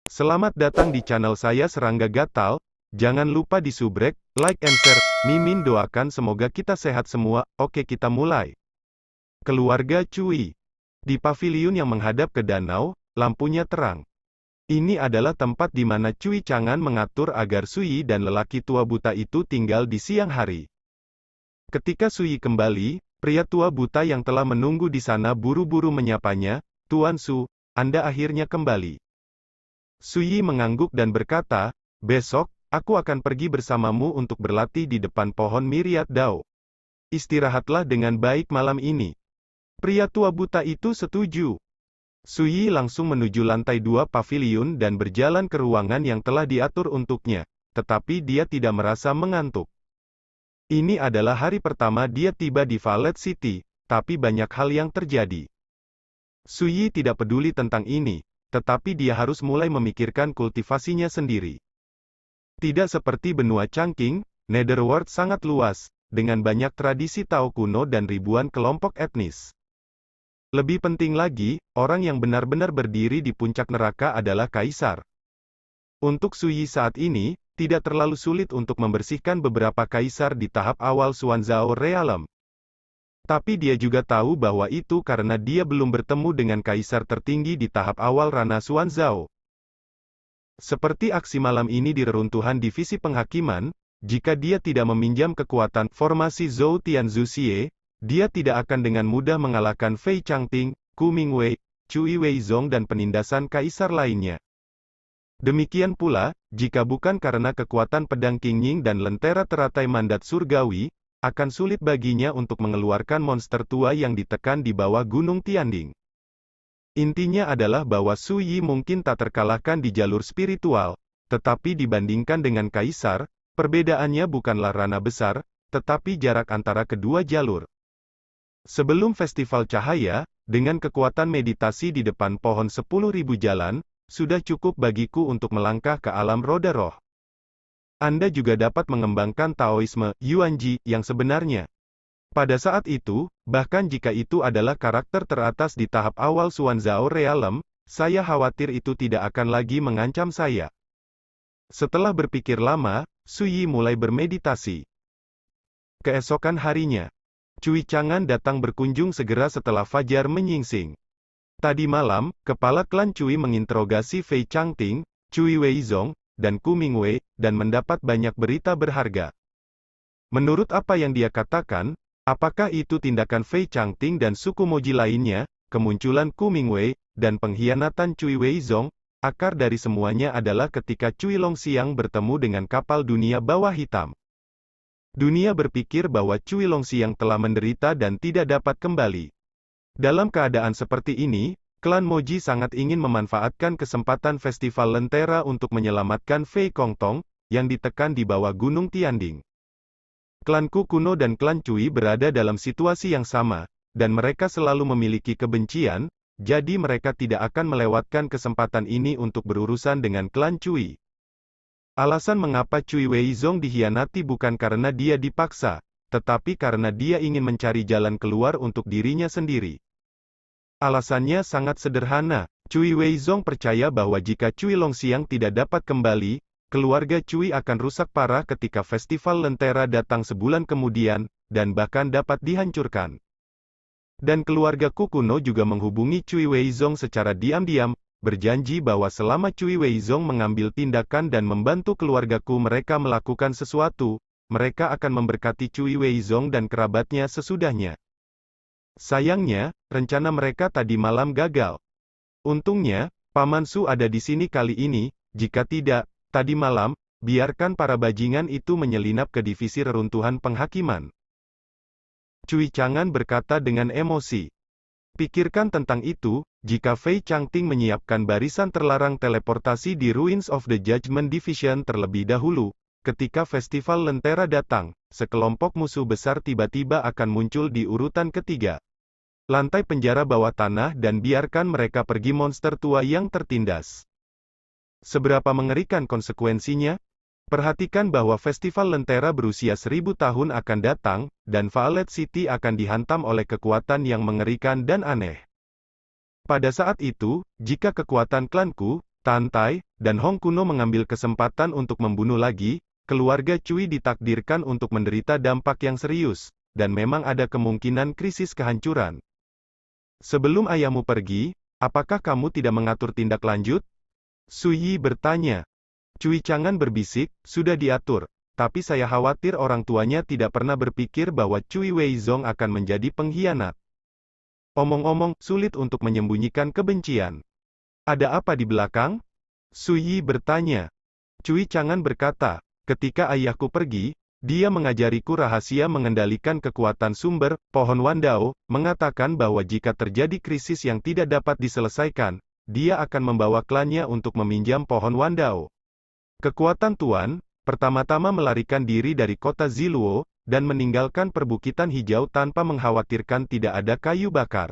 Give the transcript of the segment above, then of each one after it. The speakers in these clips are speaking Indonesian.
Selamat datang di channel saya Serangga Gatal. Jangan lupa di subrek, like and share. Mimin doakan semoga kita sehat semua. Oke, kita mulai. Keluarga Cui. Di paviliun yang menghadap ke danau, lampunya terang. Ini adalah tempat di mana Cui Chang'an mengatur agar Sui dan lelaki tua buta itu tinggal di siang hari. Ketika Sui kembali, pria tua buta yang telah menunggu di sana buru-buru menyapanya, "Tuan Su, Anda akhirnya kembali." Sui mengangguk dan berkata, "Besok, aku akan pergi bersamamu untuk berlatih di depan pohon Myriad Dao. Istirahatlah dengan baik malam ini." Pria tua buta itu setuju. Sui langsung menuju lantai 2 paviliun dan berjalan ke ruangan yang telah diatur untuknya, tetapi dia tidak merasa mengantuk. Ini adalah hari pertama dia tiba di Violet City, tapi banyak hal yang terjadi. Sui tidak peduli tentang ini, tetapi dia harus mulai memikirkan kultivasinya sendiri. Tidak seperti benua Changqing, Netherworld sangat luas, dengan banyak tradisi Tao kuno dan ribuan kelompok etnis. Lebih penting lagi, orang yang benar-benar berdiri di puncak neraka adalah Kaisar. Untuk Sui saat ini, tidak terlalu sulit untuk membersihkan beberapa kaisar di tahap awal Xuanzao Realm. Tapi dia juga tahu bahwa itu karena dia belum bertemu dengan kaisar tertinggi di tahap awal Rana Xuanzao. Seperti aksi malam ini di reruntuhan divisi penghakiman, jika dia tidak meminjam kekuatan formasi Zhou Tianzu Xie, dia tidak akan dengan mudah mengalahkan Fei Changting, Ku Mingwei, Cui Weizong dan penindasan kaisar lainnya. Demikian pula, jika bukan karena kekuatan pedang Qingying dan lentera teratai mandat surgawi, akan sulit baginya untuk mengeluarkan monster tua yang ditekan di bawah Gunung Tianding. Intinya adalah bahwa Su Yi mungkin tak terkalahkan di jalur spiritual, tetapi dibandingkan dengan Kaisar, perbedaannya bukanlah ranah besar, tetapi jarak antara kedua jalur. Sebelum Festival Cahaya, dengan kekuatan meditasi di depan pohon 10.000 jalan, sudah cukup bagiku untuk melangkah ke alam roda roh. Anda juga dapat mengembangkan Taoisme, Yuanji, yang sebenarnya. Pada saat itu, bahkan jika itu adalah karakter teratas di tahap awal Xuanzao Realm, saya khawatir itu tidak akan lagi mengancam saya. Setelah berpikir lama, Su Yi mulai bermeditasi. Keesokan harinya, Cui Chang'an datang berkunjung segera setelah fajar menyingsing. Tadi malam, kepala klan Cui menginterogasi Fei Changting, Cui Weizong, dan Ku Mingwei, dan mendapat banyak berita berharga. Menurut apa yang dia katakan, apakah itu tindakan Fei Changting dan suku Moji lainnya, kemunculan Ku Mingwei, dan pengkhianatan Cui Weizong, akar dari semuanya adalah ketika Cui Longxiang bertemu dengan kapal dunia bawah hitam. Dunia berpikir bahwa Cui Longxiang telah menderita dan tidak dapat kembali. Dalam keadaan seperti ini, klan Moji sangat ingin memanfaatkan kesempatan festival lentera untuk menyelamatkan Fei Kongtong, yang ditekan di bawah Gunung Tianding. Klanku kuno dan klan Cui berada dalam situasi yang sama, dan mereka selalu memiliki kebencian, jadi mereka tidak akan melewatkan kesempatan ini untuk berurusan dengan klan Cui. Alasan mengapa Cui Weizong dikhianati bukan karena dia dipaksa, tetapi karena dia ingin mencari jalan keluar untuk dirinya sendiri. Alasannya sangat sederhana, Cui Weizong percaya bahwa jika Cui Longxiang tidak dapat kembali, keluarga Cui akan rusak parah ketika festival lentera datang sebulan kemudian, dan bahkan dapat dihancurkan. Dan keluargaku kuno juga menghubungi Cui Weizong secara diam-diam, berjanji bahwa selama Cui Weizong mengambil tindakan dan membantu keluargaku mereka melakukan sesuatu, mereka akan memberkati Cui Weizong dan kerabatnya sesudahnya. Sayangnya, rencana mereka tadi malam gagal. Untungnya, Paman Su ada di sini kali ini, jika tidak, tadi malam, biarkan para bajingan itu menyelinap ke divisi reruntuhan penghakiman. Cui Chang'an berkata dengan emosi. Pikirkan tentang itu, jika Fei Changting menyiapkan barisan terlarang teleportasi di Ruins of the Judgment Division terlebih dahulu, ketika festival lentera datang, sekelompok musuh besar tiba-tiba akan muncul di urutan ketiga. Lantai penjara bawah tanah dan biarkan mereka pergi monster tua yang tertindas. Seberapa mengerikan konsekuensinya? Perhatikan bahwa festival lentera berusia 1000 tahun akan datang, dan Violet City akan dihantam oleh kekuatan yang mengerikan dan aneh. Pada saat itu, jika kekuatan klanku, Tan Tai, dan Hong kuno mengambil kesempatan untuk membunuh lagi, keluarga Cui ditakdirkan untuk menderita dampak yang serius, dan memang ada kemungkinan krisis kehancuran. Sebelum ayahmu pergi, apakah kamu tidak mengatur tindak lanjut? Su Yi bertanya. Cui Chang'an berbisik, sudah diatur, tapi saya khawatir orang tuanya tidak pernah berpikir bahwa Cui Weizong akan menjadi pengkhianat. Omong-omong, sulit untuk menyembunyikan kebencian. Ada apa di belakang? Su Yi bertanya. Cui Chang'an berkata, ketika ayahku pergi, dia mengajariku rahasia mengendalikan kekuatan sumber, pohon Wandao, mengatakan bahwa jika terjadi krisis yang tidak dapat diselesaikan, dia akan membawa klannya untuk meminjam pohon Wandao. Kekuatan Tuan, pertama-tama melarikan diri dari kota Ziluo, dan meninggalkan perbukitan hijau tanpa mengkhawatirkan tidak ada kayu bakar.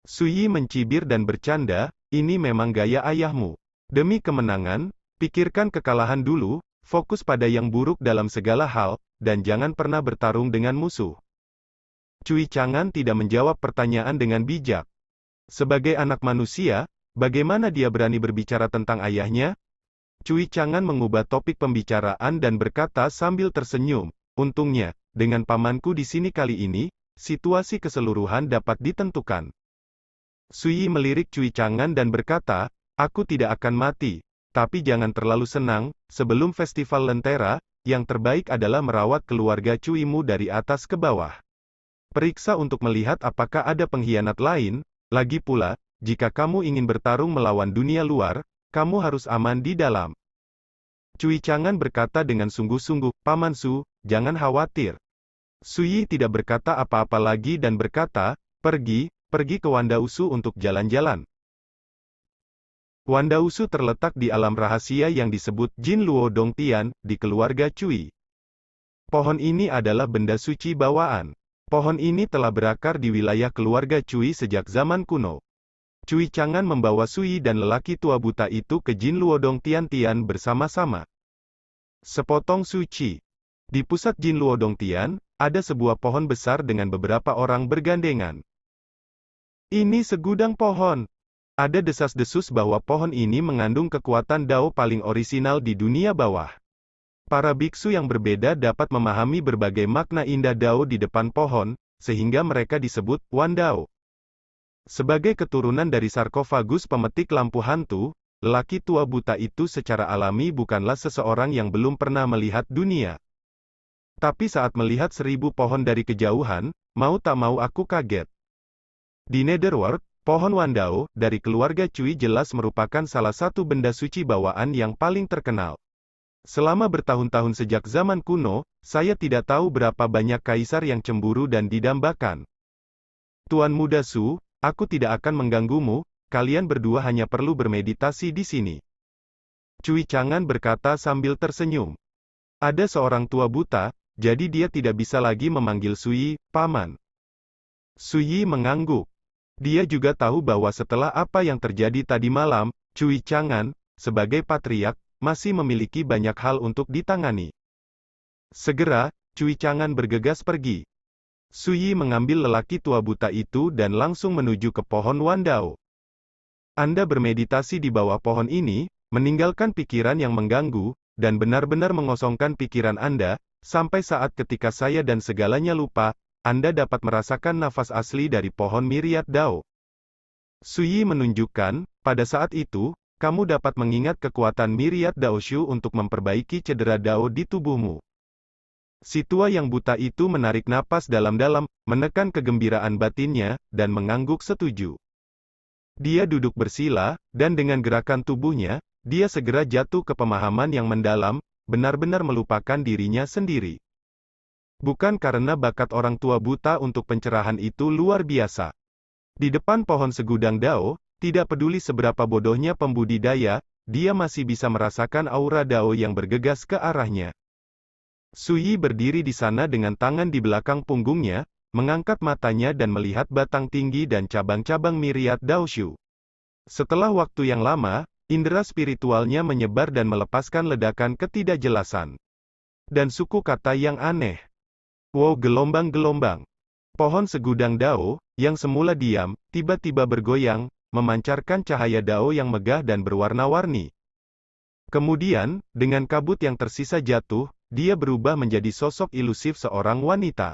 Su Yi mencibir dan bercanda, ini memang gaya ayahmu. Demi kemenangan, pikirkan kekalahan dulu, fokus pada yang buruk dalam segala hal, dan jangan pernah bertarung dengan musuh. Cui Chang'an tidak menjawab pertanyaan dengan bijak. Sebagai anak manusia, bagaimana dia berani berbicara tentang ayahnya? Cui Chang'an mengubah topik pembicaraan dan berkata sambil tersenyum, untungnya, dengan pamanku di sini kali ini, situasi keseluruhan dapat ditentukan. Su Yi melirik Cui Chang'an dan berkata, aku tidak akan mati, tapi jangan terlalu senang, sebelum festival Lentera, yang terbaik adalah merawat keluarga Cuimu dari atas ke bawah. Periksa untuk melihat apakah ada pengkhianat lain, lagi pula, jika kamu ingin bertarung melawan dunia luar, kamu harus aman di dalam. Cui Chang'an berkata dengan sungguh-sungguh, Paman Su, jangan khawatir. Su Yi tidak berkata apa-apa lagi dan berkata, pergi ke Wandausu untuk jalan-jalan. Wandausu terletak di alam rahasia yang disebut Jin Luo Dongtian, di keluarga Cui. Pohon ini adalah benda suci bawaan. Pohon ini telah berakar di wilayah keluarga Cui sejak zaman kuno. Cui Chang'an membawa Su Yi dan lelaki tua buta itu ke Jin Luo Dongtian bersama-sama. Sepotong suci. Di pusat Jin Luo Dongtian, ada sebuah pohon besar dengan beberapa orang bergandengan. Ini segudang pohon. Ada desas-desus bahwa pohon ini mengandung kekuatan Dao paling orisinal di dunia bawah. Para biksu yang berbeda dapat memahami berbagai makna indah Dao di depan pohon, sehingga mereka disebut Wan Dao. Sebagai keturunan dari sarkofagus pemetik lampu hantu, lelaki tua buta itu secara alami bukanlah seseorang yang belum pernah melihat dunia. Tapi saat melihat 1000 pohon dari kejauhan, mau tak mau aku kaget. Di Netherworld, pohon Wandao, dari keluarga Cui jelas merupakan salah satu benda suci bawaan yang paling terkenal. Selama bertahun-tahun sejak zaman kuno, saya tidak tahu berapa banyak kaisar yang cemburu dan didambakan. Tuan Muda Su, aku tidak akan mengganggumu, kalian berdua hanya perlu bermeditasi di sini. Cui Chang'an berkata sambil tersenyum. Ada seorang tua buta, jadi dia tidak bisa lagi memanggil Su Yi, Paman. Su Yi mengangguk. Dia juga tahu bahwa setelah apa yang terjadi tadi malam, Cui Chang'an, sebagai patriark, masih memiliki banyak hal untuk ditangani. Segera, Cui Chang'an bergegas pergi. Su Yi mengambil lelaki tua buta itu dan langsung menuju ke pohon Wandao. Anda bermeditasi di bawah pohon ini, meninggalkan pikiran yang mengganggu, dan benar-benar mengosongkan pikiran Anda, sampai saat ketika saya dan segalanya lupa, Anda dapat merasakan nafas asli dari pohon Myriad Dao. Su Yi menunjukkan, pada saat itu, kamu dapat mengingat kekuatan Myriad Daoshu untuk memperbaiki cedera Dao di tubuhmu. Si tua yang buta itu menarik napas dalam-dalam, menekan kegembiraan batinnya, dan mengangguk setuju. Dia duduk bersila, dan dengan gerakan tubuhnya, dia segera jatuh ke pemahaman yang mendalam, benar-benar melupakan dirinya sendiri. Bukan karena bakat orang tua buta untuk pencerahan itu luar biasa. Di depan pohon segudang Dao, tidak peduli seberapa bodohnya pembudidaya, dia masih bisa merasakan aura Dao yang bergegas ke arahnya. Su Yi berdiri di sana dengan tangan di belakang punggungnya, mengangkat matanya dan melihat batang tinggi dan cabang-cabang Myriad Daoshu. Setelah waktu yang lama, indera spiritualnya menyebar dan melepaskan ledakan ketidakjelasan. Dan suku kata yang aneh. Wow, gelombang-gelombang. Pohon segudang Dao, yang semula diam, tiba-tiba bergoyang, memancarkan cahaya dao yang megah dan berwarna-warni. Kemudian, dengan kabut yang tersisa jatuh, dia berubah menjadi sosok ilusif seorang wanita.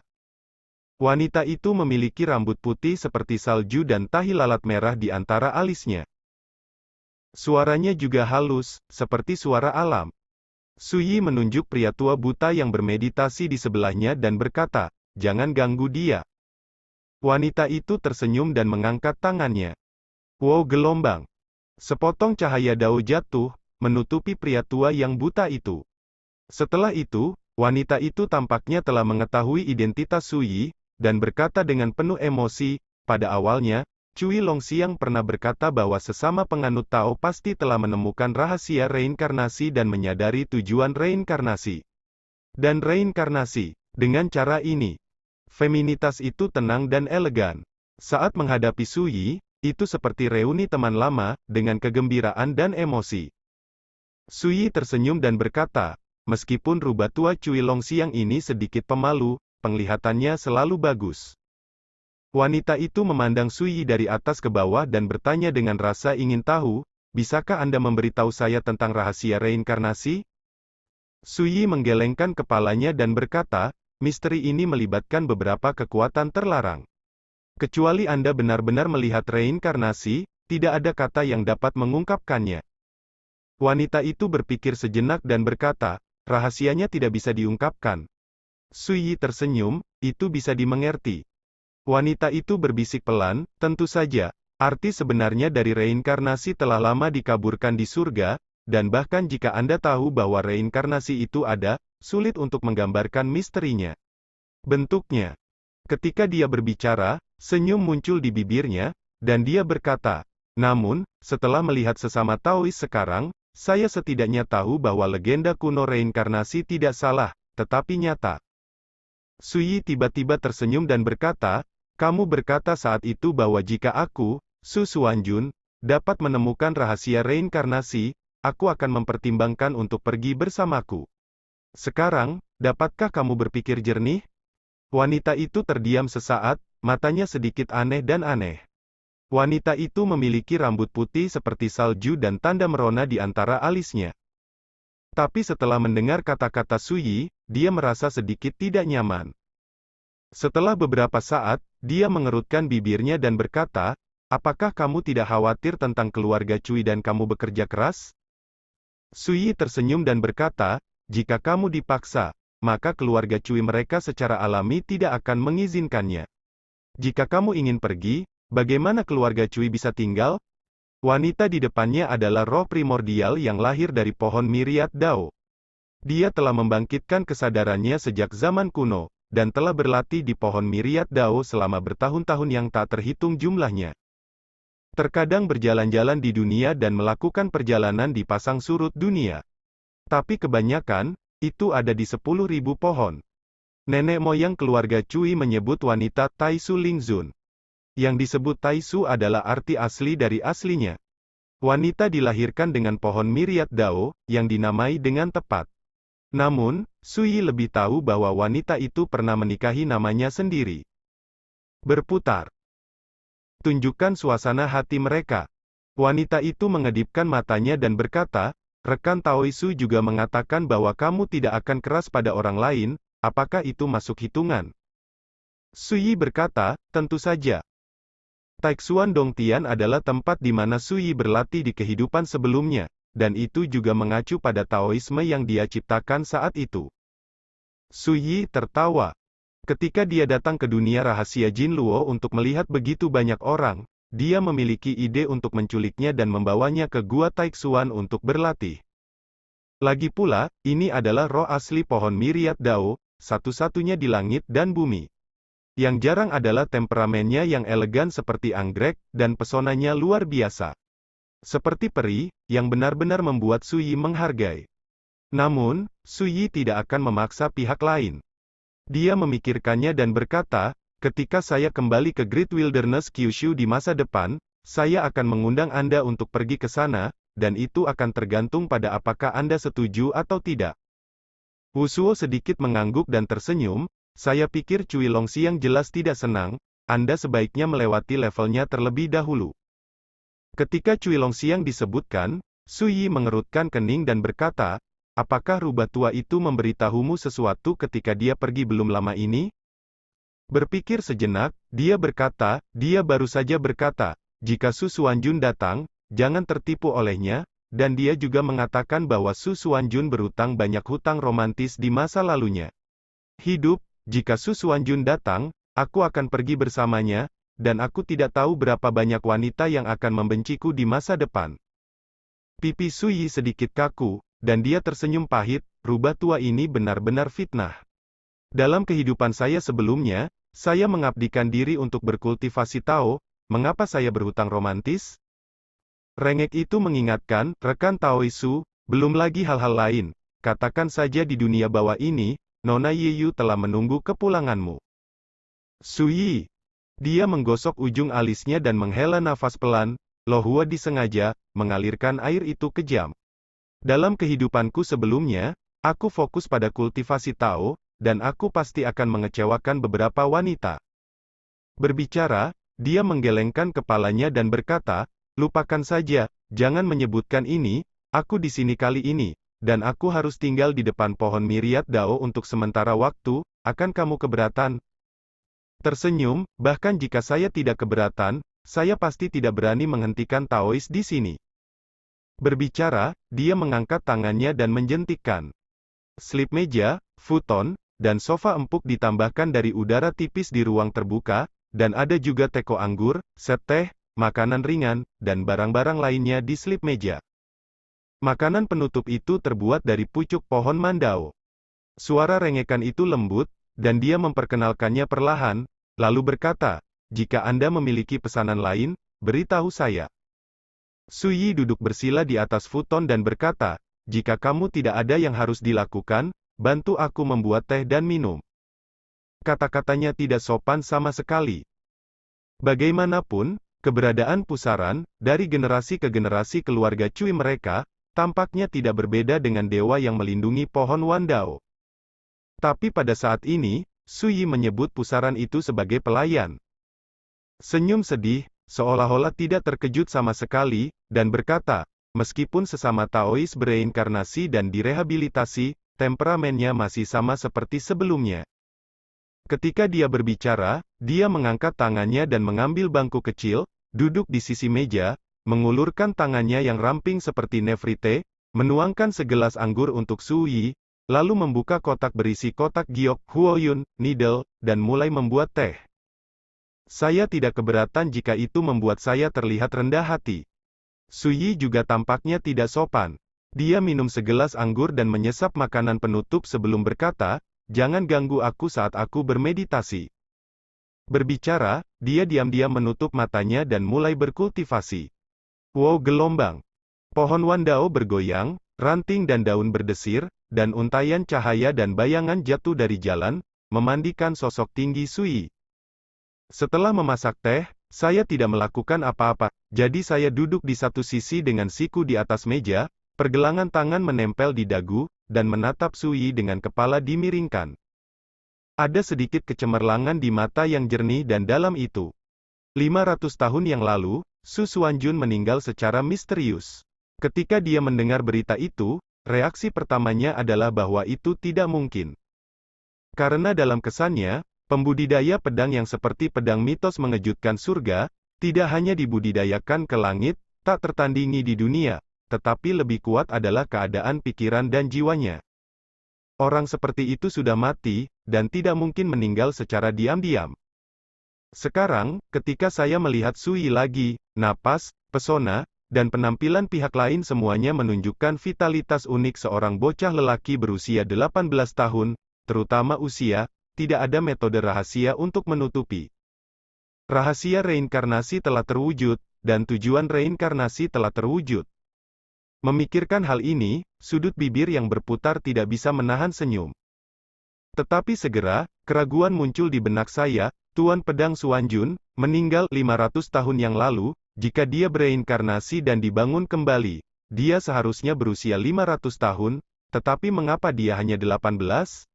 Wanita itu memiliki rambut putih seperti salju dan tahi lalat merah di antara alisnya. Suaranya juga halus, seperti suara alam. Suyi menunjuk pria tua buta yang bermeditasi di sebelahnya dan berkata, "Jangan ganggu dia." Wanita itu tersenyum dan mengangkat tangannya. Wow, gelombang. Sepotong cahaya dao jatuh, menutupi pria tua yang buta itu. Setelah itu, wanita itu tampaknya telah mengetahui identitas Suyi, dan berkata dengan penuh emosi, "Pada awalnya, Cui Longxiang pernah berkata bahwa sesama penganut Tao pasti telah menemukan rahasia reinkarnasi dan menyadari tujuan reinkarnasi. Dan reinkarnasi, dengan cara ini, feminitas itu tenang dan elegan. Saat menghadapi Suyi, itu seperti reuni teman lama, dengan kegembiraan dan emosi." Suyi tersenyum dan berkata, "Meskipun rubah tua Cui Longxiang ini sedikit pemalu, penglihatannya selalu bagus." Wanita itu memandang Suyi dari atas ke bawah dan bertanya dengan rasa ingin tahu, "Bisakah Anda memberitahu saya tentang rahasia reinkarnasi?" Suyi menggelengkan kepalanya dan berkata, "Misteri ini melibatkan beberapa kekuatan terlarang. Kecuali Anda benar-benar melihat reinkarnasi, tidak ada kata yang dapat mengungkapkannya." Wanita itu berpikir sejenak dan berkata, "Rahasianya tidak bisa diungkapkan." Suyi tersenyum, "Itu bisa dimengerti." Wanita itu berbisik pelan, "Tentu saja, arti sebenarnya dari reinkarnasi telah lama dikaburkan di surga, dan bahkan jika Anda tahu bahwa reinkarnasi itu ada, sulit untuk menggambarkan misterinya." Bentuknya. Ketika dia berbicara, senyum muncul di bibirnya, dan dia berkata, "Namun, setelah melihat sesama Taois sekarang, saya setidaknya tahu bahwa legenda kuno reinkarnasi tidak salah, tetapi nyata." Suyi tiba-tiba tersenyum dan berkata, "Kamu berkata saat itu bahwa jika aku, Su Xuanjun, dapat menemukan rahasia reinkarnasi, aku akan mempertimbangkan untuk pergi bersamaku. Sekarang, dapatkah kamu berpikir jernih?" Wanita itu terdiam sesaat, matanya sedikit aneh dan aneh. Wanita itu memiliki rambut putih seperti salju dan tanda merona di antara alisnya. Tapi setelah mendengar kata-kata Suyi, dia merasa sedikit tidak nyaman. Setelah beberapa saat, dia mengerutkan bibirnya dan berkata, "Apakah kamu tidak khawatir tentang keluarga Cui dan kamu bekerja keras?" Suyi tersenyum dan berkata, "Jika kamu dipaksa, maka keluarga Cui mereka secara alami tidak akan mengizinkannya. Jika kamu ingin pergi, bagaimana keluarga Cui bisa tinggal?" Wanita di depannya adalah roh primordial yang lahir dari pohon Myriad Dao. Dia telah membangkitkan kesadarannya sejak zaman kuno, dan telah berlatih di pohon Myriad Dao selama bertahun-tahun yang tak terhitung jumlahnya. Terkadang berjalan-jalan di dunia dan melakukan perjalanan di pasang surut dunia. Tapi kebanyakan, itu ada di 10.000 pohon. Nenek moyang keluarga Cui menyebut wanita Taisu Lingzun. Yang disebut Taisu adalah arti asli dari aslinya. Wanita dilahirkan dengan pohon Myriad Dao, yang dinamai dengan tepat. Namun, Suyi lebih tahu bahwa wanita itu pernah menikahi namanya sendiri. Berputar. Tunjukkan suasana hati mereka. Wanita itu mengedipkan matanya dan berkata, "Rekan Taoisu juga mengatakan bahwa kamu tidak akan keras pada orang lain, apakah itu masuk hitungan?" Suyi berkata, "Tentu saja." Taixuan Dongtian adalah tempat di mana Suyi berlatih di kehidupan sebelumnya, dan itu juga mengacu pada Taoisme yang dia ciptakan saat itu. Suyi tertawa. Ketika dia datang ke dunia rahasia Jin Luo untuk melihat begitu banyak orang, dia memiliki ide untuk menculiknya dan membawanya ke Gua Taixuan untuk berlatih. Lagi pula, ini adalah roh asli pohon Myriad Dao, satu-satunya di langit dan bumi. Yang jarang adalah temperamennya yang elegan seperti anggrek, dan pesonanya luar biasa. Seperti peri, yang benar-benar membuat Suyi menghargai. Namun, Suyi tidak akan memaksa pihak lain. Dia memikirkannya dan berkata, "Ketika saya kembali ke Great Wilderness Kyushu di masa depan, saya akan mengundang Anda untuk pergi ke sana, dan itu akan tergantung pada apakah Anda setuju atau tidak." Wusuo sedikit mengangguk dan tersenyum, "Saya pikir Cui Longxiang jelas tidak senang, Anda sebaiknya melewati levelnya terlebih dahulu." Ketika Cui Longxiang disebutkan, Su Yi mengerutkan kening dan berkata, apakah rubah tua itu memberitahumu sesuatu ketika dia pergi belum lama ini? Berpikir sejenak, dia baru saja berkata, jika Su Xuanjun datang, jangan tertipu olehnya, dan dia juga mengatakan bahwa Su Xuanjun berutang banyak hutang romantis di masa lalunya. Hidup, jika Su Xuanjun datang, aku akan pergi bersamanya, dan aku tidak tahu berapa banyak wanita yang akan membenciku di masa depan. Pipi Su Yi sedikit kaku, dan dia tersenyum pahit, rubah tua ini benar-benar fitnah. Dalam kehidupan saya sebelumnya, saya mengabdikan diri untuk berkultivasi Tao, mengapa saya berhutang romantis? Rengek itu mengingatkan, rekan Taoisu, belum lagi hal-hal lain, katakan saja di dunia bawah ini, Nona Yeyu telah menunggu kepulanganmu. Su Yi. Dia menggosok ujung alisnya dan menghela nafas pelan, Lo Hua disengaja, mengalirkan air itu kejam. Dalam kehidupanku sebelumnya, aku fokus pada kultivasi Tao, dan aku pasti akan mengecewakan beberapa wanita. Berbicara, dia menggelengkan kepalanya dan berkata, lupakan saja, jangan menyebutkan ini, aku di sini kali ini, dan aku harus tinggal di depan pohon Miriat Dao untuk sementara waktu, akan kamu keberatan? Tersenyum, bahkan jika saya tidak keberatan, saya pasti tidak berani menghentikan Taois di sini. Berbicara, dia mengangkat tangannya dan menjentikkan. Slip meja, futon, dan sofa empuk ditambahkan dari udara tipis di ruang terbuka, dan ada juga teko anggur, set teh, makanan ringan, dan barang-barang lainnya di slip meja. Makanan penutup itu terbuat dari pucuk pohon mandao. Suara rengekan itu lembut, dan dia memperkenalkannya perlahan, lalu berkata, jika Anda memiliki pesanan lain, beritahu saya. Su Yi duduk bersila di atas futon dan berkata, jika kamu tidak ada yang harus dilakukan, bantu aku membuat teh dan minum. Kata-katanya tidak sopan sama sekali. Bagaimanapun, keberadaan pusaran, dari generasi ke generasi keluarga Cui mereka, tampaknya tidak berbeda dengan dewa yang melindungi pohon Wandao. Tapi pada saat ini, Su Yi menyebut pusaran itu sebagai pelayan. Senyum sedih, seolah-olah tidak terkejut sama sekali, dan berkata, meskipun sesama Taois bereinkarnasi dan direhabilitasi, temperamennya masih sama seperti sebelumnya. Ketika dia berbicara, dia mengangkat tangannya dan mengambil bangku kecil, duduk di sisi meja, mengulurkan tangannya yang ramping seperti nefrite, menuangkan segelas anggur untuk Su Yi, lalu membuka kotak berisi kotak giok, huoyun, needle, dan mulai membuat teh. Saya tidak keberatan jika itu membuat saya terlihat rendah hati. Su Yi juga tampaknya tidak sopan. Dia minum segelas anggur dan menyesap makanan penutup sebelum berkata, jangan ganggu aku saat aku bermeditasi. Berbicara, dia diam-diam menutup matanya dan mulai berkultivasi. Wow gelombang. Pohon Wandao bergoyang, ranting dan daun berdesir, dan untaian cahaya dan bayangan jatuh dari jalan, memandikan sosok tinggi Su Yi. Setelah memasak teh, saya tidak melakukan apa-apa, jadi saya duduk di satu sisi dengan siku di atas meja, pergelangan tangan menempel di dagu, dan menatap Su Yi dengan kepala dimiringkan. Ada sedikit kecemerlangan di mata yang jernih dan dalam itu. 500 tahun yang lalu, Su Xuanjun meninggal secara misterius. Ketika dia mendengar berita itu, reaksi pertamanya adalah bahwa itu tidak mungkin. Karena dalam kesannya, pembudidaya pedang yang seperti pedang mitos mengejutkan surga, tidak hanya dibudidayakan ke langit, tak tertandingi di dunia, tetapi lebih kuat adalah keadaan pikiran dan jiwanya. Orang seperti itu sudah mati, dan tidak mungkin meninggal secara diam-diam. Sekarang, ketika saya melihat Su Yi lagi, napas, pesona, dan penampilan pihak lain semuanya menunjukkan vitalitas unik seorang bocah lelaki berusia 18 tahun, terutama usia, tidak ada metode rahasia untuk menutupi. Rahasia reinkarnasi telah terwujud, dan tujuan reinkarnasi telah terwujud. Memikirkan hal ini, sudut bibir yang berputar tidak bisa menahan senyum. Tetapi segera, keraguan muncul di benak saya, Tuan Pedang Xuanjun, meninggal 500 tahun yang lalu, jika dia bereinkarnasi dan dibangun kembali, dia seharusnya berusia 500 tahun, tetapi mengapa dia hanya 18?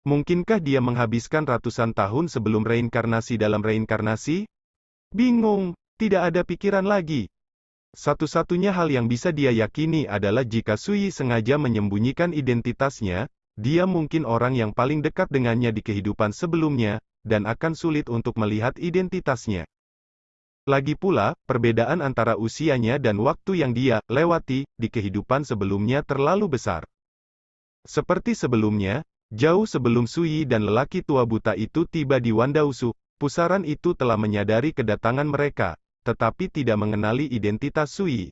Mungkinkah dia menghabiskan ratusan tahun sebelum reinkarnasi dalam reinkarnasi? Bingung, tidak ada pikiran lagi. Satu-satunya hal yang bisa dia yakini adalah jika Sui sengaja menyembunyikan identitasnya, dia mungkin orang yang paling dekat dengannya di kehidupan sebelumnya, dan akan sulit untuk melihat identitasnya. Lagi pula, perbedaan antara usianya dan waktu yang dia lewati di kehidupan sebelumnya terlalu besar. Seperti sebelumnya, jauh sebelum Sui dan lelaki tua buta itu tiba di Wandausu, pusaran itu telah menyadari kedatangan mereka, tetapi tidak mengenali identitas Sui.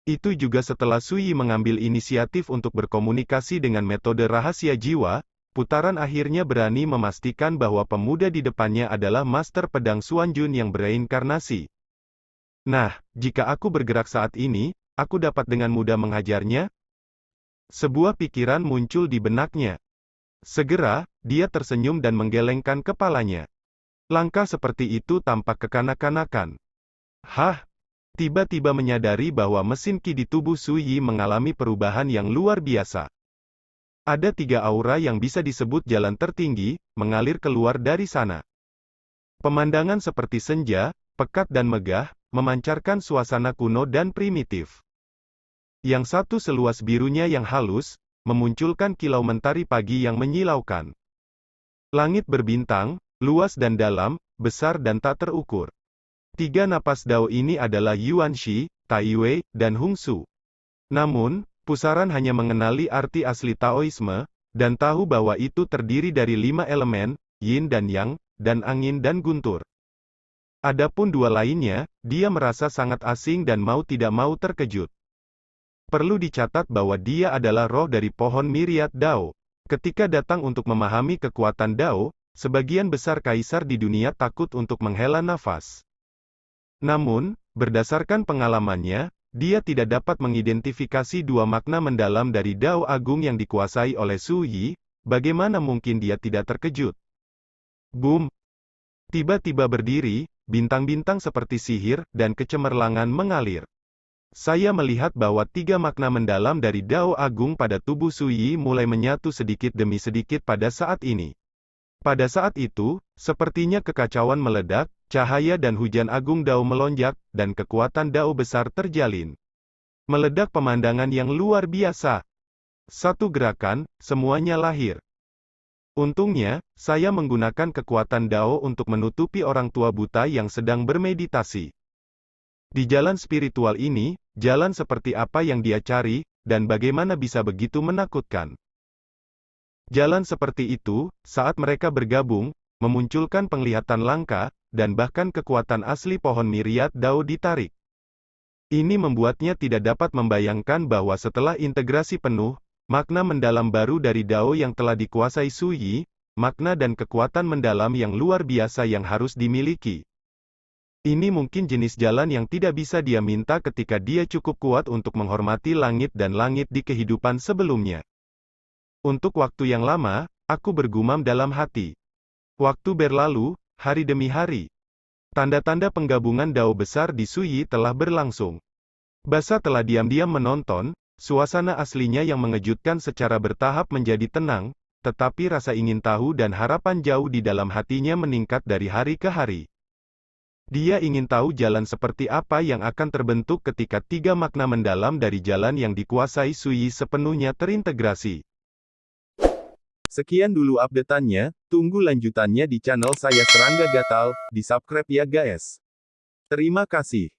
Itu juga setelah Sui mengambil inisiatif untuk berkomunikasi dengan metode rahasia jiwa, putaran akhirnya berani memastikan bahwa pemuda di depannya adalah Master Pedang Xuanjun yang bereinkarnasi. Nah, jika aku bergerak saat ini, aku dapat dengan mudah menghajarnya? Sebuah pikiran muncul di benaknya. Segera, dia tersenyum dan menggelengkan kepalanya. Langkah seperti itu tampak kekanak-kanakan. Hah? Tiba-tiba menyadari bahwa mesin ki di tubuh Su Yi mengalami perubahan yang luar biasa. Ada 3 aura yang bisa disebut jalan tertinggi, mengalir keluar dari sana. Pemandangan seperti senja, pekat dan megah, memancarkan suasana kuno dan primitif. Yang satu seluas birunya yang halus, memunculkan kilau mentari pagi yang menyilaukan. Langit berbintang, luas dan dalam, besar dan tak terukur. 3 napas Dao ini adalah Yuan Shi, Tai Wei, dan Hung Su. Namun, pusaran hanya mengenali arti asli Taoisme, dan tahu bahwa itu terdiri dari 5 elemen, Yin dan Yang, dan angin dan guntur. Adapun 2 lainnya, dia merasa sangat asing dan mau tidak mau terkejut. Perlu dicatat bahwa dia adalah roh dari pohon Myriad Dao. Ketika datang untuk memahami kekuatan Dao, sebagian besar kaisar di dunia takut untuk menghela nafas. Namun, berdasarkan pengalamannya, dia tidak dapat mengidentifikasi 2 makna mendalam dari Dao Agung yang dikuasai oleh Su Yi. Bagaimana mungkin dia tidak terkejut? Boom! Tiba-tiba berdiri, bintang-bintang seperti sihir, dan kecemerlangan mengalir. Saya melihat bahwa 3 makna mendalam dari Dao Agung pada tubuh Su Yi mulai menyatu sedikit demi sedikit pada saat ini. Pada saat itu, sepertinya kekacauan meledak, cahaya dan hujan agung Dao melonjak, dan kekuatan Dao besar terjalin. Meledak pemandangan yang luar biasa. Satu gerakan, semuanya lahir. Untungnya, saya menggunakan kekuatan Dao untuk menutupi orang tua buta yang sedang bermeditasi. Di jalan spiritual ini, jalan seperti apa yang dia cari, dan bagaimana bisa begitu menakutkan. Jalan seperti itu, saat mereka bergabung, memunculkan penglihatan langka, dan bahkan kekuatan asli pohon Myriad Dao ditarik. Ini membuatnya tidak dapat membayangkan bahwa setelah integrasi penuh, makna mendalam baru dari Dao yang telah dikuasai Su Yi, makna dan kekuatan mendalam yang luar biasa yang harus dimiliki. Ini mungkin jenis jalan yang tidak bisa dia minta ketika dia cukup kuat untuk menghormati langit dan langit di kehidupan sebelumnya. Untuk waktu yang lama, aku bergumam dalam hati. Waktu berlalu, hari demi hari. Tanda-tanda penggabungan Dao besar di Su Yi telah berlangsung. Basa telah diam-diam menonton, suasana aslinya yang mengejutkan secara bertahap menjadi tenang, tetapi rasa ingin tahu dan harapan jauh di dalam hatinya meningkat dari hari ke hari. Dia ingin tahu jalan seperti apa yang akan terbentuk ketika 3 makna mendalam dari jalan yang dikuasai Su Yi sepenuhnya terintegrasi. Sekian dulu updateannya, tunggu lanjutannya di channel saya Serangga Gatal, di subscribe ya guys. Terima kasih.